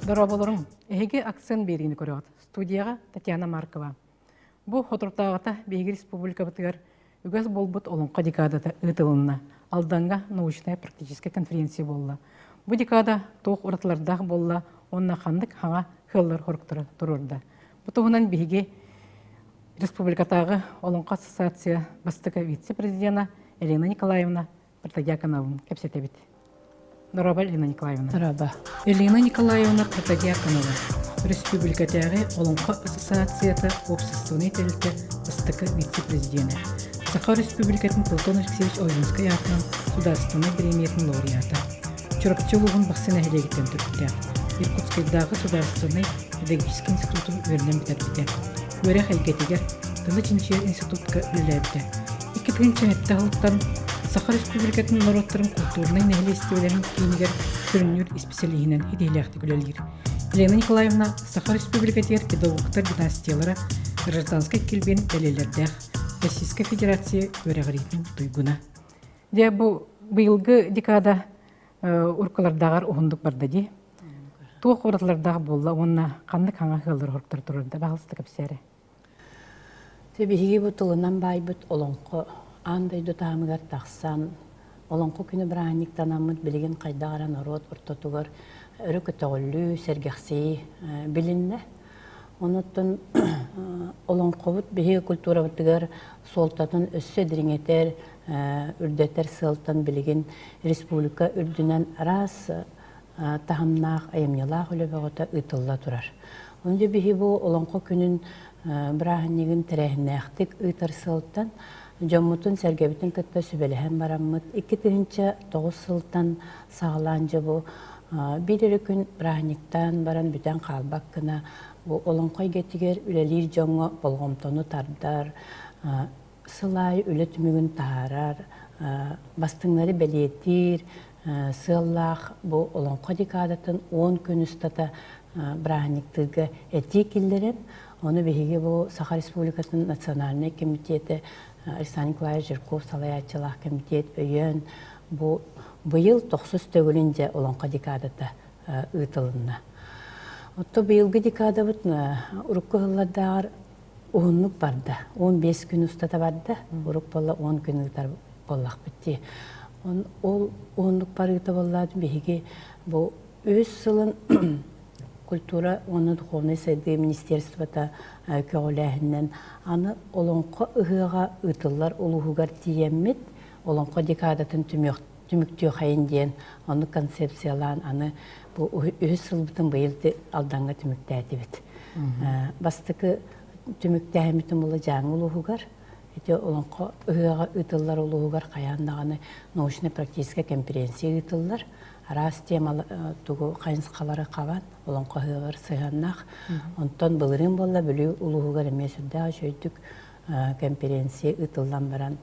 Дораболорун, эһиги акцент берини көрөт. Студияга Татьяна Маркова. Бу хотуртагата Бейги Республика бытыгар үгәс болбут олонқа декадата ытылынна. Алданга научная практическая конференция болла. Бу декада тоқ уратлардаг болла, онна хандык хаңа хыллар хорктыры турурда. Бутугунан Бейги Республикатагы олонқа ассоциация бастыка вице-президента Елена Николаевна Протодиаконовна кепсетебит. Дорога Елена Николаевна. Дорога. Елена Николаевна Протодиаконова. Республикатагы олонқа ассоциацията общественный телте бастыка вице-президента. Саха Республикатын Платон Алексеевич Ольгинская атынан государственной премиятын лауреата. Чуракчылугун бақсына хелегеттен түрттә. Иркутскайдағы государственный педагогический институтын өрнен бітірбіде. Өре хайгетегер Тылы Чинчер институтка үлеләбді. 2-нче әптағылықтан Саха Республикатын народтарын культурный нәхілестеулерін кейінігер көрінер испециалигінен хидейләқті күлелер. Елена Николаевна Саха Республикатер педагогтар династиялары гражданской келбен дәлелердәқ Российская Федерация өрәғаритін туйгуна. Де бұл бұйылғы декада ұрқылардағар ұғындық барды де. Туық ұратлардағы болла, онына қандық хаңа ғылдар ғырқтар тұрырды. Бағылысты көпсәрі. Тебиһиги бу тылынан байбыт олонқы андайды таамыгар тахсан олонқы күні браник танамыт билеген қайдағара народ ұртатугар өрі көтөғілі сәргәқсей білінне. Оныттын олонқы бұт бігі культура бұттығар солтатын өссө диреңетер үрдетер сылтан билеген республика үрдінен рас тахамнақ айымнялақ өлебеғыта ұйтылла тұрар. Онды бігі бұл олонқы күнін Браханнигин тәрәһнәхтик ыйтарсылтан жоммутун сәргәбитин кытта сүбелеһен бараммыт 2-9 сылтан сагланжы бу бирери күн браханиктан баран бүтән калбак кына бу олонкой гетигер үлелир жоңго болгомтону тардар сылай үле түмүгүн таарар бастыңнары белетир сыллах бу олонкой декадатын 10 күн устата браханиктыгы этикиллерен. Оны беге бұл Саха Республикатын национальный комитеті, Александр Николаевич Жирков салаятчылақ комитет өйен бұл бұйыл 9 төгілінде олонқа декадата ұйтылынна. Отто бұйылғы декада бұтны ұрыққы ғылладағар ұғынлық барды. 15 күн ұстата барды, ұрық болла 10 күн ұйтар боллақ бітті. Ол ұғынлық бары ұйта болладың беге бұл өз сылын культура, оны духовный сайды министерствота көғіләхінен аны олонқы ұғыға ұтылар олуғығар тиеммет, олонқы декадатын түміктеу қайын дейін, оны концепциялан, аны өз сылбытын бұйылды алданға түмікті әдебет. Бастықы түмікті әметін бұлы жаңы олуғығар, олонқы ұғыға ұтылар олуғығар қаяндағаны научно-практическая конференция ұтылар, Арас темалы тугу қайынсқалары қаван, олон қойығыр сыйғаннақ. Онтон бұлырын болла бүлі ұлығығыр емесінде жөйдік конференция ұтылдан баран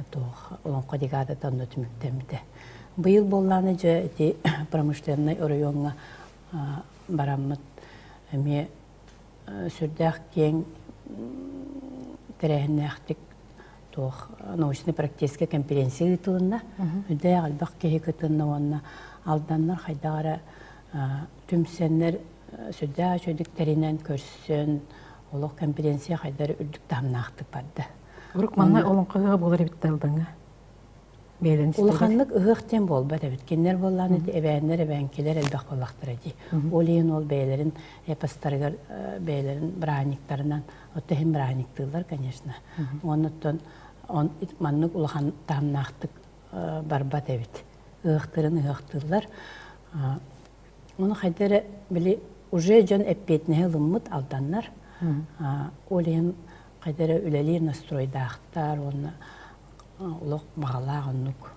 олон қодигадатан өтіміктемді. Бұйыл болланы жö промышленный орайонға бараммыт әме сүрдәқ кен тәрәхіннәқтік научно-практическая конференция ұтылында. Үдәй албақ кеге күтінна онына алданнар қайдағара түмсеннер сүрдә жөдіктерінен көрсін олық конференция қайдары үрдік тамнақтық барды. Ұрық манна олонқыға болар бітті алдыңа? Улаханлык ыгыктен болбат эбит. Кеннер болланы эбәннер эбәнкелер элбак боллактыр ди. Олин ол бәйләрен эпостаргар бәйләрен браниктарынан оттехим браниктылар, конечно. Оннан он маннык улахан тамнактык барбат эбит. Ыгыктырын ыгыктылар. Оны хайдары били уже жон эппетне лыммыт алданнар. Олин хайдары үлелер настройдактар, оны улық бағалағынық.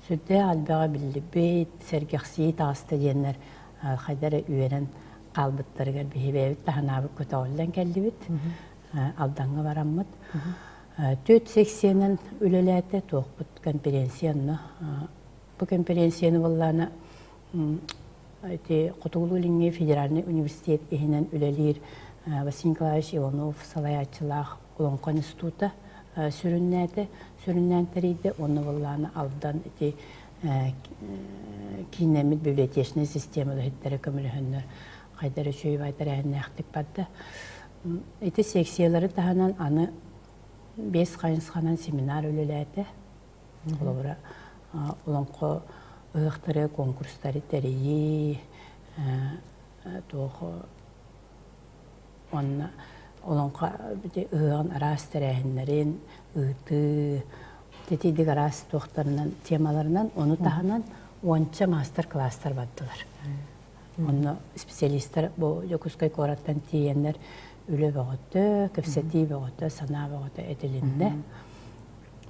Сөдді албаға білі бейт, сәргіқсейі тағысты денер қайдары үйерін қалбыттарығар бейбейбіт тағынабы көті олдан кәлді біт. Алданға бараммыд. 480-нің үлеләті тоқпыт конференцияны. Бұл конференцияны болланы Құтығылу Линге Федеральный университет ехінен үлелер Василий Николаевич Иванов, Салаятчылақ, Улонқан институты сүрүннән тәрейді, оны болланы алдан ити кинемит библиотечный системада хеттері көмілі қайдары шөй байтары әннәқтік барды. Ити секциялары тағанан аны 5 қайынсқанан семинар өлеләді. Олабыра олонқы ұйықтары, конкурстары тәрейі, тоғы олонқы ұйығын арас тәрәйінлерін, ұйты, тетейдік арас тоқтарынан, темаларынан, оны тағанан 10 мастер-кластар баддылар. Оны специалисттар бұл Жокускай кораттан тиенлер үлі бағыты, көпсети бағыты, сана бағыты әтілінде.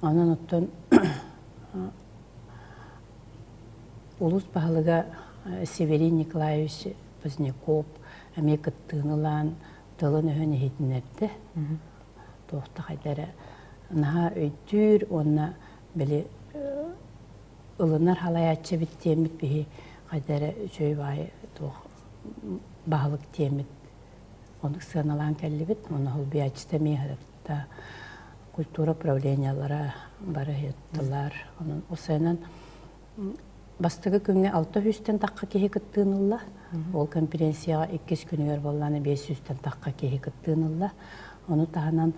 Онын ұттын улус бағылыға Северин Николаевич Поздняков әме кыттығынылан тылын өйін ехетінерді. Тоқты қайдары наға өйдір, онына білі ылынар халаятчы біт темет бігі қайдары жөй бай бағылық темет. Оны сығаналан кәлі біт, оны ол биячыста мейхадапта культура правлениялары бары еттілар. Осайынан бастығы күнге 600-тен таққа кеге кіттігінілла. Ол конференцияға 2 күнігер болғаны 500-тен таққа кеге кіттігінілла. Оны тағынан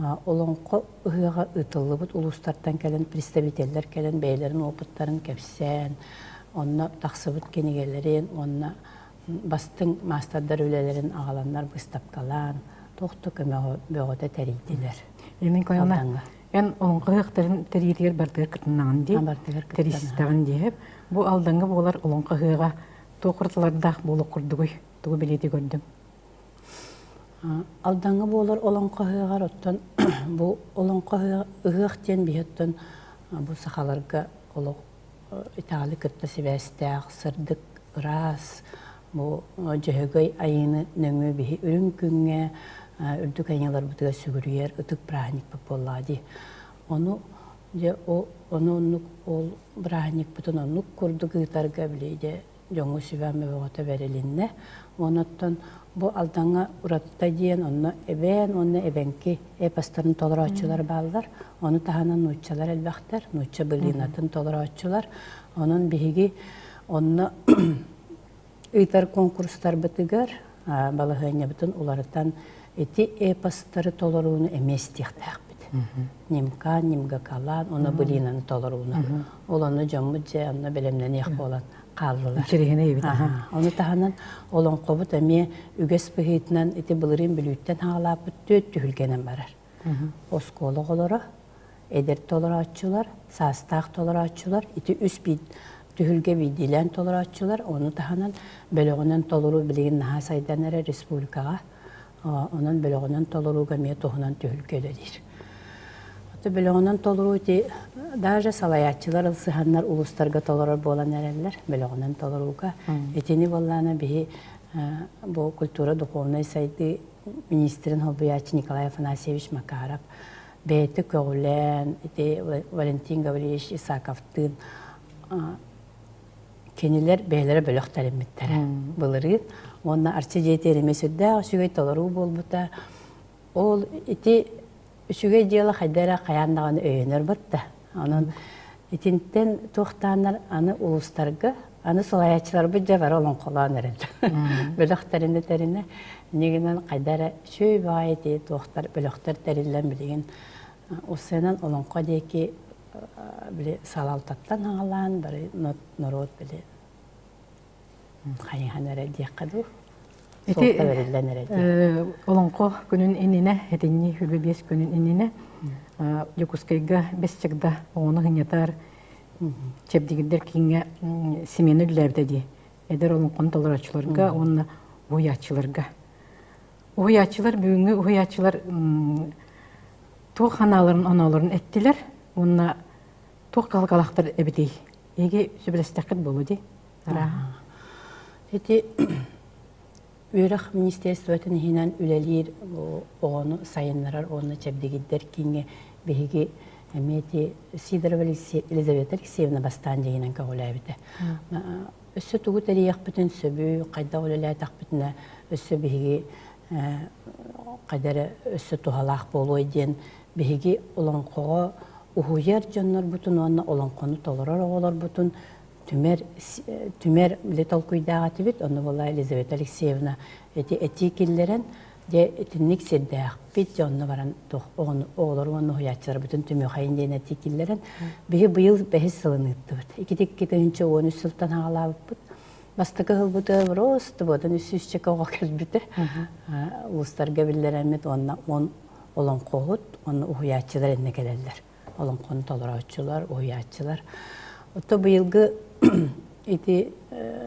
олонқы ұғыға ұтылы бұд, ұлыстардан кәлін, представителер кәлін, бәйлерін, опыттарын кәпсен, онына тақсы бұд кенегелерін, онына бастың мастардар өлелерін ағаланлар бұстапқалан, тоқты көмеғі бөғіде тәрейділер. Елмен көйіна, ән олонқы ғықтарын тәрейдігер бардығыр кітіннаған dey, тәрейсіздіған дейіп, бұл алдыңғы болар олонқы ғыға тоқыртылардақ болу құрдығой, тұғы біледі көрдім. Алдаңғы болар олонқы ғығар оттан, бұл олонқы ғықтен бейеттен бұл сақаларға итағалы күтті себәстәқ, сырдық, ұрас, бұл жөғөй айыны нөңі бейі үрін күнге, үрдік айналар бұтыға сүгірер, ұтық брахник бұп болады. Оны ол брахник бұтын онық күрді ғытарға білейді, жоңы сүбәмі бұғыта бәрелінне. Оныттан бұл алдаңа ұратта дейін, оны әбәнкі әпастарын толыр açılar балдар. Оны тағанан нұтчалар әлбәқтер, нұтча бұлинатын толыр açılar. Оның бейгі, оны ұйтар конкурстар бұтығар, балығыне бұтын оларыдан әті әпастары толыруыны әмес тектәқ біді. Немка, немга калан, оны бұлинаны толыруыны. Ол оны жамыдже, оны білемнен еқ болан. Қалдылар. Оны тағанан олон қобыт әме үгес бұхейтінен еті бұлырын білуттен ғалап бүт түхілгенен барар. Осколы қолыры, әдер толыр атшылар, састақ толыр атшылар, еті үс түхілге бейділен толыр атшылар, оны тағанан бөліғінен толыру білеген наға сайдан әрі республикаға, оның бөліғінен толыруға ме тоғынан түхілгелер. Бөліғінен толыру еті даже салаятчылар, ылсыханнар улустарға толырар болан әрелер, бөліғінен толыруға. Етені болғаны бейі бұл культура духовной сайды министрин Холбиячи Николай Афанасьевич Макаров, бейті көғілен, Валентин Гаврилович Исаковтың кенелер бейлері бөліқтәрін меттері бұлырын. Онына арчы жеті еремес өдді, үшігей толыру бол бұта. Ол еті үшіге делі қайдара қаяндағаны өйінер бұтты. Onun itinten toxtanlar anı uluslarga, anı solayatçılar bu cevher olan kolağın ereldi. Bölükterinde terine, neginen qaydara şöy bayeti toxtar, bölükter terilen bilgin. O senen olan kodeki salaltattan ağalan, bari norot bile qayıhan ereldi yaqadu. Олонқо күнін еніне, әтені хүлбе 5 күнін еніне, Жокускайга 5 чықда оңыны ғынятар чәбдегілдер кейінге семені үлләрді де. Әдер олонқын толыр açыларға, онына ой açыларға. Ой açылар, бүгінгі ой açылар тоқ аналарын, аналарын әттілер, онына тоқ қалқалақтар әбідей. Еге сөбілістәқіт болу де. Үйрақ министерствотын хинан үлелер оғыны сайынларар, оғыны чәбдегіддер кейінге бейге әметі Сидорова Елизавета Алексеевна бастан дегенен кағылай біті. Өссі тұғы тәрейек бүтін сөбі, қайда олалай тақ бүтіне өссі бейге кадары өссө тухалах болой ден биһиги олонкого ухуяр жоннор бутун онна олонкону толорор оголор бутун түмер летол куйдага тибит онна бола Елизавета Алексеевна эти киллерен де тинник седдах бит жонна баран тох оголор онна хуячар бутун түмө хайын ден эти киллерен биһи быйыл бехис сылыныттыбыт икитик китенче 13 сылтан хагалабыт бастыкы хылбыты просто бодан үсүсчек ого келбите улустарга биллеремет онна олонкогут онна ухуячылар энне келелер олонкону толорочулар ухуячылар отто быйылгы ити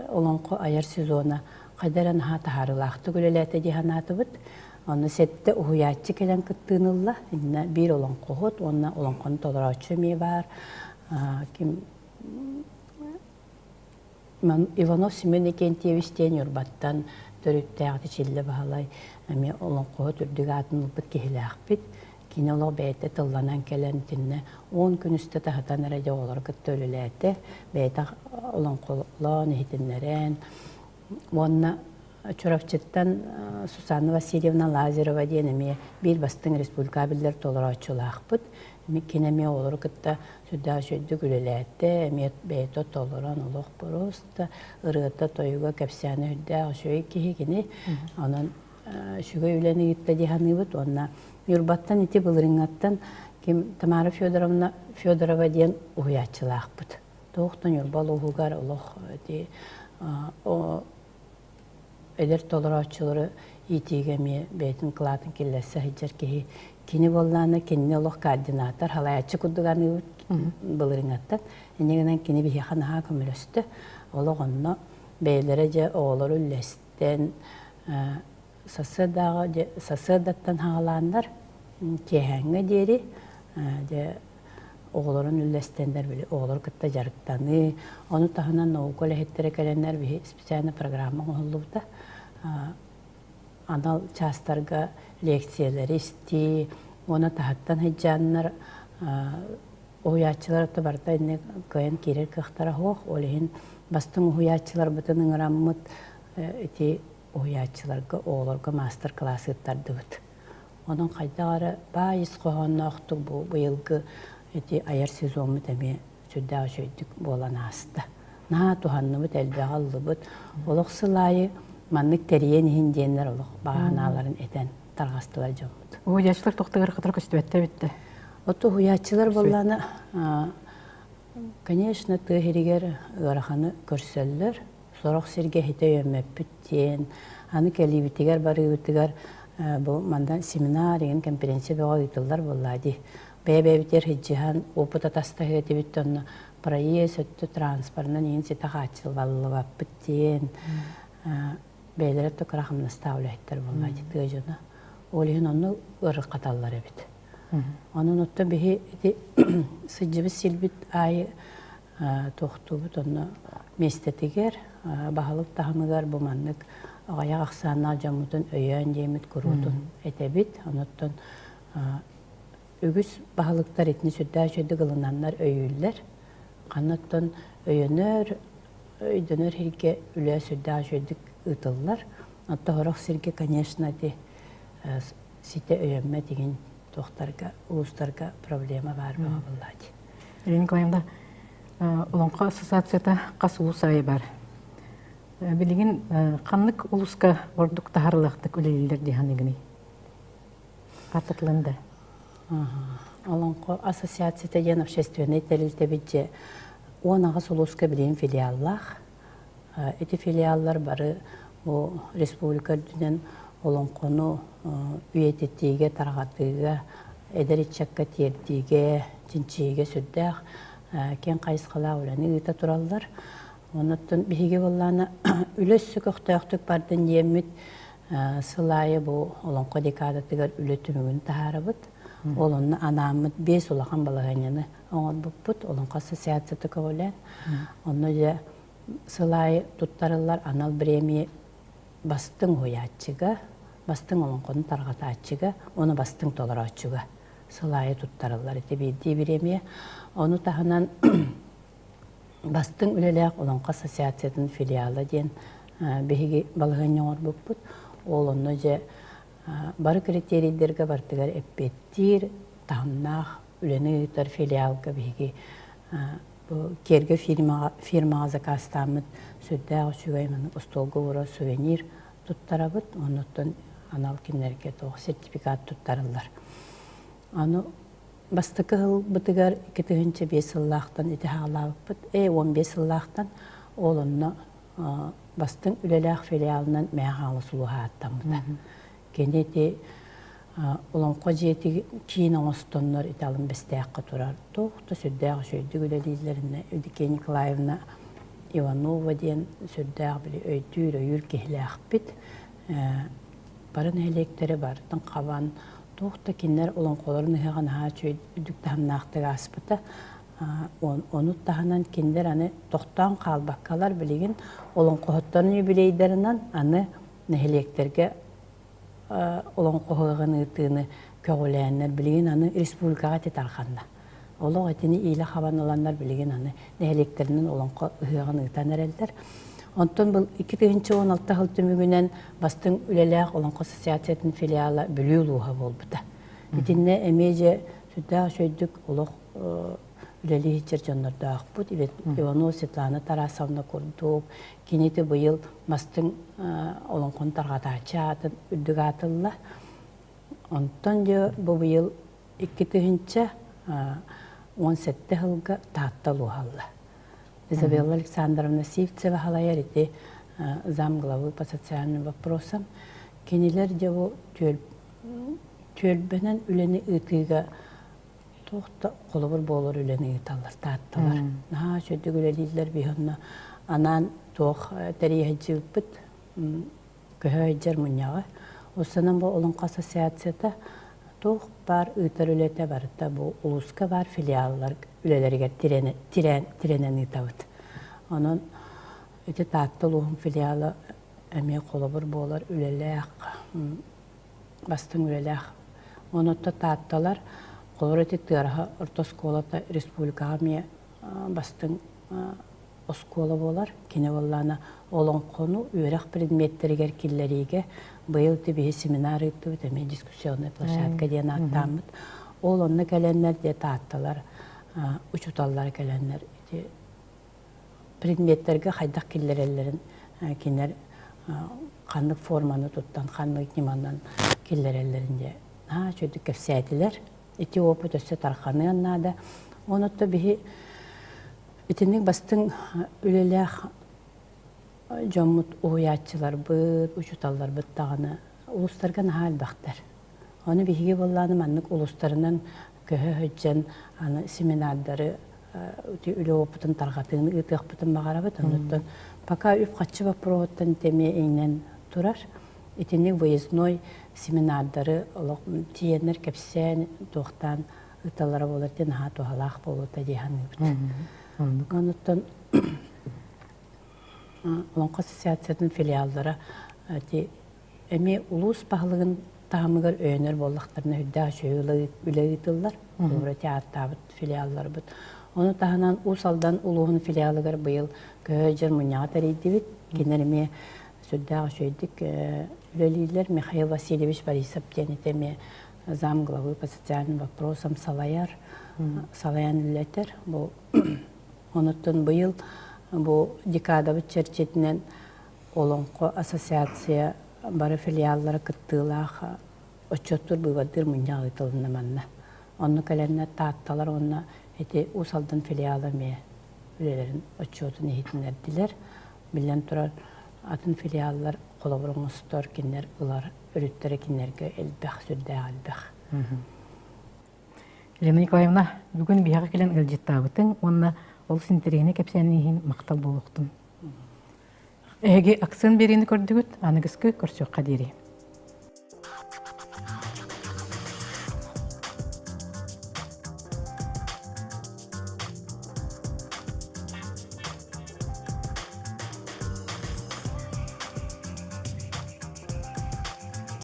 олонко аяр сезона кайдаран тахарылаахты күлелете диханатыбыт оны сетте ухуячы келен кыттыынылла инна бир олонкогут онна олонкону толорочу ме бар ким Иванов Семен Екентьевич тен юрбаттан төрүттәгъти чилле баһалай эми олонкого түрдүгө атынылбыт киһилээхпит кинолог бэйэтэ тылланан келен тинне 10 күн үстө таһатан эре жоголор кыттөлүлээте бэйэтэ олонколон ихитиннерен уонна Чуравчыттан Сусанна Васильевна Лазарова диэн эми бир бастың республика биллер толорочулаахпыт кинеме олор кытта сүдда сөйдү күлелээте эми бэйэтэ толорон олох просто ырыата тойуга кепсяны хүдда шөй кихигини анан шүгө үлени гитте диханыбыт онна юрбаттан ити былырыңаттан ким Тамара Федорова диэн уhuячылаахпыт тоохтон юрбал ухугар олох эти эдер толорочулары итигеми бейтин клатын киллесе хиджер кихи кини болланы кинне олох координатор халаячы кудуганы былырыңаттан энегенен кини бихи ханаха көмөлөстү ологонно бейлере же оолор үллестен сасыдаттан хагалаандар кеһәңге дери же оголорун үллестендер били оголор кытта жарыктаны ону тахынан наука лехеттере келенер бихи специальный программа оголлубута анал частарга лекциялар исти оны тахаттан хиджаннар уячылар табарта инне кыйын кирер кыхтара хох олехин бастың уячылар бутын ыңыраммыт эти уячыларга оолорга мастер класс ыттардыбыт онун кайдагары байыс когонноохтук бу быйылгы эти аяр сезонмут эми сүддаа сөйдүк болан аста наа туханныбыт элбегаллыбыт олох сылайы маннык териен хиндиеннер олох баганаларын этен таргастылар жоммут Уячылар тохтыгар кытар көстүбәттә битте. Отто хуячылар болланы конечно тыгеригер ыраханы көрсөллөр сорох сирге хите өмөппүттен аны келибитигер барыбытыгар бу мандан семинар деген конференция бага ыйтылдар боллади бебебитер хиджихан опыта тастагы дебиттен проезд өттү транспортнан ин сета хачыл баллыбаппыттен бейлер токрахым наставляйттар боллади тыжына олин onu ырык каталлар эбит. Onun otta bihi sıcıbı silbit ayı toxtubut onu mestetiger bahalık tahanıgar bu manlık ağaya aksanlar camudun öyön diyemit kurudun etebit. Onuttan ögüs bahalıklar etini südda şöyle kılınanlar öyüller. Kanattan öyönör öydönör hirge üle südda şöyle ıtıllar. Hatta horak sirge конечно de site öyönme деген тоқтарға, ұлыстарға проблема бар ба болады. Ирина Николаевна, Улонқа ассоциацияда қас ұлыс айы бар. Білеген қанлық ұлысқа ордық тағарлақтық өлелілер дегенігіне? Қатықлында? Улонқа ассоциацияда ен общественный тәрілті бітже 10 ағыз ұлысқа білген филиаллақ. Эти филиаллар бары республика дүнен Улонқону үйететтіге, тарғатыға, әдәретчакка тердіге, жинчиге сүрдәқ, кен қайысқала оланы ұйта тұралдар. Оныттың бігі болғаны үлесі көқтаяқтық бардың емет сылайы бұл Улонқо декадатығар үлі түмігін тағары бұд. Ол оны анамыд 5 олақан балағанені оңыр бұд, Улонқо ассоциацияты көбілен. Оны да сылайы тұттарылар анал біремі бастың ойатчыға, бастың Улонқоны тарғата атчыға, оны бастың толар атчыға. Сылайы тұттарылар еті бейді біреме. Оны тағынан бастың үлелек Улонқо ассоциациятын филиалы ден бейгі балығын оңыр бұд. Ол оны же Бары критерийдерге бартыгар эппеттир, тахыннах, үлені ұйтар филиалга биги керге фирмаға закастамыт сөддағы сүгаймын ұстолғы ұра сувенир тұттарабыт, онуттан анал кинерге тоғы сертификат тұттарылар. Аны бастықы ғыл бұтыгар 2-5 сыллақтан еті ғалауыппыт, 15 сыллақтан олынна бастың үлеләқ филиалынан мәғалы сұлуға аттамыда. Кенеті Олонқо жеті кейін оңыстонлар италын бестәққа тұрар. Тоқты сөддәғы сөйді үлелейлеріне Эвдокия Николаевна Иванова ден сөддәғы білі өйдір өйір кехілі ақпет. Барын әлектері бардың қабан. Тоқты кенлер олонқоларын ұйған ғач өйдіктіғын нақтығы аспыта. Оны тағынан кенлер аны тоқтан қалбаққалар білеген олонқоғыттарын өбілейдерінен аны нәхелектерге олон қоғығын ұйтыны көгіләнлер білген аны республикаға тетарқанна. Олық әтіні ейлі қабан оланлар білген аны нәхелектерінен олон қоғығын ұйтан әрелдер. Онтан бұл 2016 ғыл түмігінен бастың үлеләқ олон ассоциациятын филиалы бүлі ұлуға болбыда. Етінне әмейже сүддағы сөйдік олық үлелі хетчер жонларды ақпыд. Иванов Светлана Тарасовна көрдік. Кенеті бұйыл бастың олон қонтарға тачатын үрдік атылла. Онтан бұл бұйыл 2017 ғылға таттал ұғалла. Изабелла Александровна Сивцева халаяр еті замглавы по социальным вопросам. Кенелер де бұл төлбенен үлені ұтыға тоқты қолыбыр болыр үлені ұталар, татталар. Наға сөйді үлелейлер бейхонна анан тоқ тәрейі жүппіт көйі жер мұнyağı. Осынан бұл олынқа ассоциацията тоқ бар ұйтар үлеті барыта бұл ұлысқа бар филиаллар үлелерге тиренен ұйтауыд. Onun öte tatlı olun filialı emeği kolabır boğular ülelek, bastın ülelek. Onu da tatlılar kolor öte tığırha orta skolata Respublika amiye bastın o skola boğular. Kine vallana olan konu üyerek predmetleri gerkilleriyle bayıl tibi seminar etti, teme diskusyonu plaşatka diye nattamıd. Olanla gelenler diye tatlılar, uçutallar gelenler. Предметтерге хайдақ келлерелерін кенер қандық форманы тұттан, қандық неманнан келлерелерінде жөді көпсәйтілер. Эти опыт өсі тарқаны аннады. Онытты бігі бітінік бастың үлеләқ жомут оятчылар бұд, ұшыталар бұд тағаны ұлыстарған хал бақтар. Оны бігі болғаны маннық ұлыстарынан көһі хөджен семинардары үлі опытын тарғатығын ұйтық бұтын мағарабыд. Пока үп қатшы бапыроғыттан теме еңнен тұрар. Етенек выездной семинардары тиенер кәпсен тоқтан ұйталары болыр ден ға туғалақ болуыда дейханы бұд. Оныттан Олонқа ассоциациятын филиалдары әме ұлыс бағылығын тағымығыр өйінер болықтарына үдді ашөй үлі ұйтылар. Олары театтабыд филиаллары бұд. Onu tahanan usaldan uluğun filialıgar bıyıl köhöcer munyağı tarıydı. Genelime süddağı şöydik. Üleliler Mikhail Vasilyevich Borisov deneteme замглавы по социальным вопросам Салаяр. Салаян ülleter. Onutun bıyıl bu dekada çerçetinen olonko asosiasiya barı filiallara kıttığılar oçotur bıvadır munyağı ıtılınımanna. Onu kalenine taattalar onunla eti usaldan filialı mı ülelerin açıyordun eğitimlerdiler. Bilen turar atın filiallar kolaborumuzdur kinler ılar ürüttere kinlerge elbək sürdü elbək. Elena Nikolaevna, bugün bir hakkı gelen elcittabıtın, onunla ol sinterine kepsenihin maqtal boluqtun. Ege aksan berini gördügüt, anıgıskı korsyoqqa deri.